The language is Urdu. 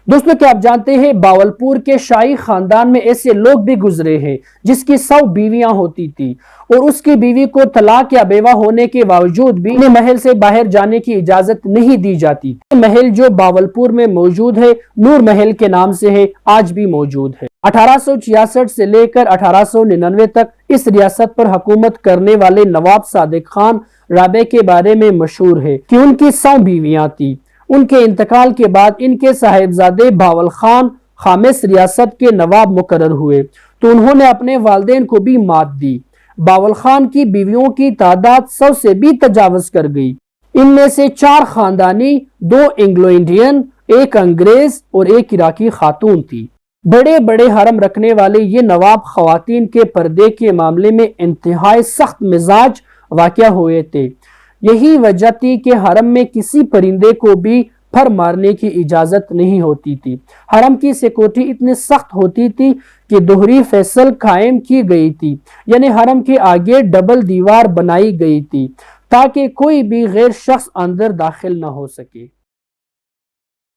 دوستوں کیا آپ جانتے ہیں باولپور کے شاہی خاندان میں ایسے لوگ بھی گزرے ہیں جس کی 100 بیویاں ہوتی تھی اور اس کی بیوی کو طلاق یا بیوہ ہونے کے باوجود بھی محل سے باہر جانے کی اجازت نہیں دی جاتی تھی۔ محل جو باولپور میں موجود ہے نور محل کے نام سے ہے، آج بھی موجود ہے۔ 1866 سے لے کر 1899 تک اس ریاست پر حکومت کرنے والے نواب صادق خان رابعہ کے بارے میں مشہور ہے کہ ان کی 100 بیویاں تھی۔ ان کے انتقال کے بعد ان کے صاحبزادے باول خان خامس ریاست کے نواب مقرر ہوئے تو انہوں نے اپنے والدین کو بھی مات دی۔ باول خان کی بیویوں کی تعداد 100 سے بھی تجاوز کر گئی۔ ان میں سے 4 خاندانی، 2 انگلو انڈین، 1 انگریز اور 1 عراقی خاتون تھی۔ بڑے بڑے حرم رکھنے والے یہ نواب خواتین کے پردے کے معاملے میں انتہائی سخت مزاج واقع ہوئے تھے۔ یہی وجہ تھی کہ حرم میں کسی پرندے کو بھی پر مارنے کی اجازت نہیں ہوتی تھی۔ حرم کی سیکورٹی اتنی سخت ہوتی تھی کہ دوہری فیصل قائم کی گئی تھی، یعنی حرم کے آگے ڈبل دیوار بنائی گئی تھی تاکہ کوئی بھی غیر شخص اندر داخل نہ ہو سکے۔